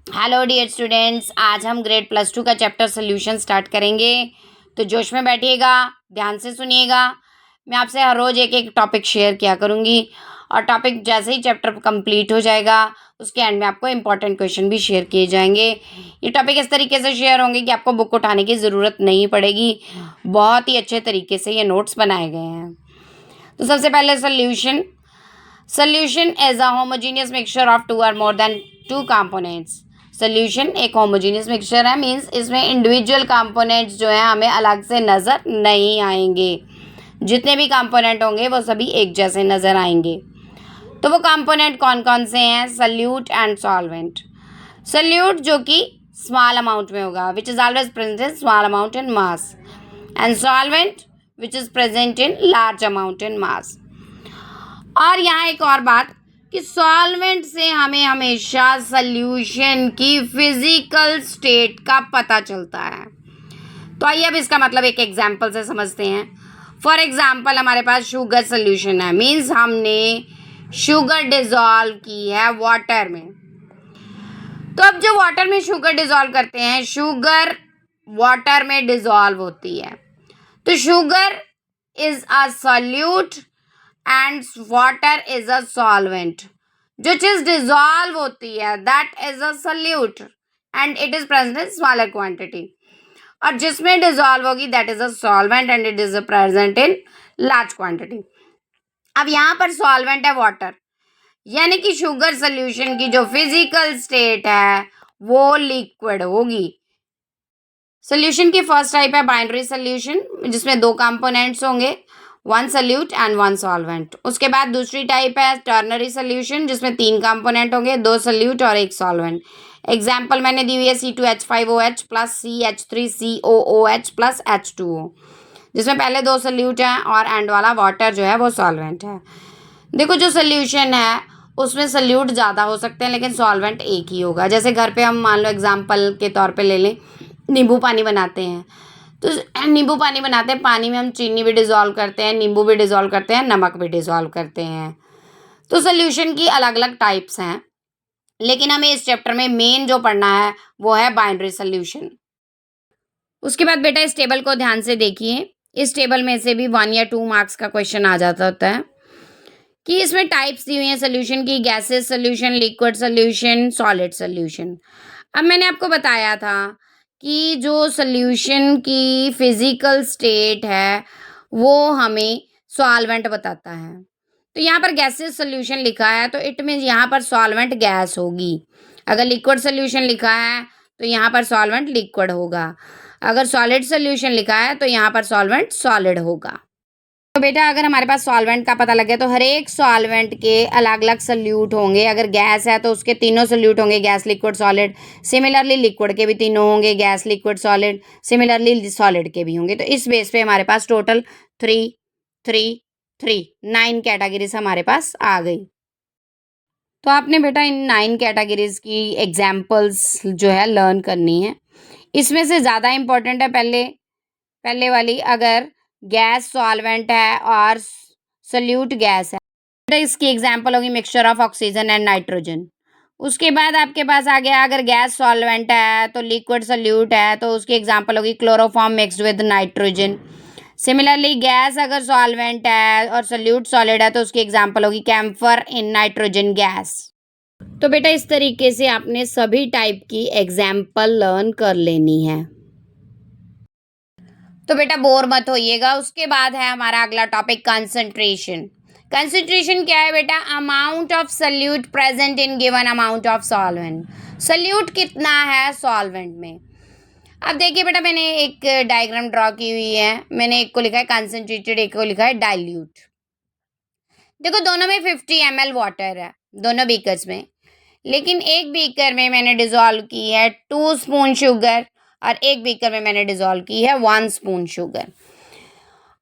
Hello dear students, आज हम grade +2 का चैप्टर सोल्यूशन स्टार्ट करेंगे। तो जोश में बैठिएगा, ध्यान से सुनिएगा। मैं आपसे हर रोज़ एक एक टॉपिक शेयर किया करूँगी और टॉपिक जैसे ही चैप्टर कंप्लीट हो जाएगा उसके एंड में आपको इंपॉर्टेंट क्वेश्चन भी शेयर किए जाएंगे। ये टॉपिक इस तरीके से शेयर होंगे कि आपको बुक उठाने की ज़रूरत नहीं पड़ेगी। बहुत ही अच्छे तरीके से ये नोट्स बनाए गए हैं। तो सबसे पहले solution is a homogeneous mixture of two और more than two components. Solution एक होमोजीनियस मिक्सचर है, मीन्स इसमें इंडिविजुअल कंपोनेंट्स जो है हमें अलग से नज़र नहीं आएंगे। जितने भी कंपोनेंट होंगे वो सभी एक जैसे नज़र आएंगे। तो वो कंपोनेंट कौन कौन से हैं? Salute and solvent. सल्यूट जो कि स्मॉल अमाउंट में होगा, which is always present in small amount in mass, and solvent which is present in large amount in mass. और यहाँ एक और बात कि सॉल्वेंट से हमें हमेशा सल्यूशन की फिजिकल स्टेट का पता चलता है। तो आइए अब इसका मतलब एक एग्जाम्पल से समझते हैं। फॉर एग्जाम्पल, हमारे पास शुगर सल्यूशन है, मीन्स हमने शुगर डिज़ोल्व की है वाटर में। तो अब जो वाटर में शुगर डिज़ोल्व करते हैं, शुगर वाटर में डिज़ोल्व होती है। तो sugar is a solute and water is a solvent. जो चीज डिजॉल्व होती है that is a solute and it is present in smaller quantity, और जिसमें डिजॉल्व होगी that is a solvent and it is present in large quantity. अब यहाँ पर सॉल्वेंट है वाटर, यानी कि शुगर सोल्यूशन की जो फिजिकल स्टेट है वो लिक्विड होगी। सोल्यूशन की फर्स्ट टाइप है बाइनरी सोल्यूशन, जिसमें दो कंपोनेंट्स होंगे, one solute and one solvent. उसके बाद दूसरी टाइप है टर्नरी सोल्यूशन, जिसमें तीन कंपोनेंट होंगे, दो सल्यूट और एक सॉल्वेंट। एग्जाम्पल मैंने दी हुई है C2H5OH plus CH3COOH plus H2O, जिसमें पहले दो सल्यूट हैं और एंड वाला वाटर जो है वो सॉल्वेंट है। देखो, जो सोल्यूशन है उसमें सल्यूट ज़्यादा हो सकते हैं लेकिन सॉल्वेंट एक ही होगा। जैसे घर पे हम मान लो एग्जाम्पल के तौर पे ले लें, नींबू पानी बनाते हैं। तो नींबू पानी बनाते हैं, पानी में हम चीनी भी डिज़ोल्व करते हैं, नींबू भी डिज़ोल्व करते हैं, नमक भी डिज़ोल्व करते हैं। तो सोल्यूशन की अलग अलग टाइप्स हैं, लेकिन हमें इस चैप्टर में मेन जो पढ़ना है वो है बाइनरी सोल्यूशन। उसके बाद बेटा इस टेबल को ध्यान से देखिए। इस टेबल में से भी 1 या 2 मार्क्स का क्वेश्चन आ जाता होता है कि इसमें टाइप्स दी हुई हैं सोल्यूशन की, gases solution, liquid solution, solid solution. अब मैंने आपको बताया था कि जो सोल्यूशन की फिजिकल स्टेट है वो हमें सॉल्वेंट बताता है। तो यहाँ पर गैसेस सोल्यूशन लिखा है तो इट मीन्स यहाँ पर सॉल्वेंट गैस होगी। अगर लिक्विड सोल्यूशन लिखा है तो यहाँ पर सॉल्वेंट लिक्विड होगा। अगर सॉलिड सोल्यूशन लिखा है तो यहाँ पर सॉल्वेंट सॉलिड होगा। तो बेटा अगर हमारे पास सॉल्वेंट का पता लग गया तो हर एक सॉल्वेंट के अलग अलग सल्यूट होंगे। अगर गैस है तो उसके तीनों सल्यूट होंगे, gas, liquid, solid. Similarly liquid के भी तीनों होंगे, gas, liquid, solid. Similarly solid के भी होंगे। तो इस बेस पे हमारे पास टोटल 3 3 3 9 कैटेगरीज हमारे पास आ गई। तो आपने बेटा इन 9 कैटेगरीज की एग्जाम्पल्स जो है लर्न करनी है। इसमें से ज़्यादा इम्पोर्टेंट है पहले वाली। अगर गैस सॉल्वेंट है और सल्यूट गैस है तो इसकी एग्जांपल होगी mixture of oxygen and nitrogen. उसके बाद आपके पास आ गया, अगर गैस सॉल्वेंट है तो लिक्विड सल्यूट है तो उसकी एग्जांपल होगी chloroform mixed with nitrogen. Similarly gas अगर सॉल्वेंट है और सल्यूट सॉलिड है तो उसकी एग्जांपल होगी कैम्फर इन नाइट्रोजन गैस। तो बेटा इस तरीके से आपने सभी टाइप की एग्जाम्पल लर्न कर लेनी है। तो बेटा बोर मत होइएगा। उसके बाद है हमारा अगला टॉपिक कंसंट्रेशन। कंसंट्रेशन क्या है बेटा? Amount of solute present in given amount of solvent. Solute कितना है सॉल्वेंट में? अब देखिए बेटा, मैंने एक डायग्राम ड्रॉ की हुई है। मैंने एक को लिखा है कंसंट्रेटेड, एक को लिखा है डाइल्यूट। देखो दोनों में 50 ml वाटर है, दोनों बीकर्स में, लेकिन एक बीकर में मैंने डिजोल्व की है 2 स्पून शुगर और एक बीकर में मैंने डिजोल्व की है 1 स्पून शुगर।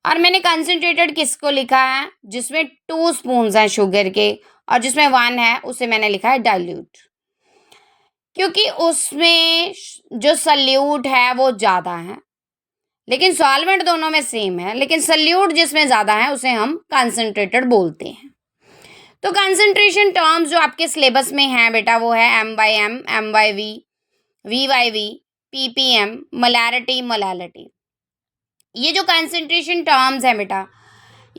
और मैंने कंसंट्रेटेड किसको लिखा है? जिसमें 2 स्पून हैं शुगर के, और जिसमें 1 है उसे मैंने लिखा है डाइल्यूट, क्योंकि उसमें जो सल्यूट है वो ज़्यादा है, लेकिन सॉल्वेंट दोनों में सेम है, लेकिन सल्यूट जिसमें ज़्यादा है उसे हम कंसंट्रेटेड बोलते हैं। तो कंसंट्रेशन टर्म्स जो आपके सिलेबस में हैं बेटा वो है M/M, M/V, V/V, ppm, molarity. ये जो कंसंट्रेशन टर्म्स हैं बेटा,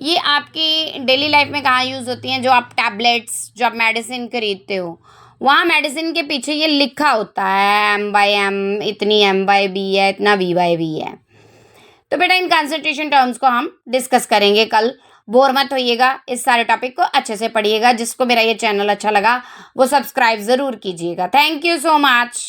ये आपकी डेली लाइफ में कहाँ यूज़ होती हैं? जो आप टैबलेट्स, जो आप मेडिसिन खरीदते हो, वहाँ मेडिसिन के पीछे ये लिखा होता है M/M, इतनी M/B है, इतना V/V है। तो बेटा इन कंसंट्रेशन टर्म्स को हम डिस्कस करेंगे कल। बोर मत होइएगा, इस सारे टॉपिक को अच्छे से पढ़िएगा। जिसको मेरा ये चैनल अच्छा लगा वो सब्सक्राइब ज़रूर कीजिएगा। Thank you so much.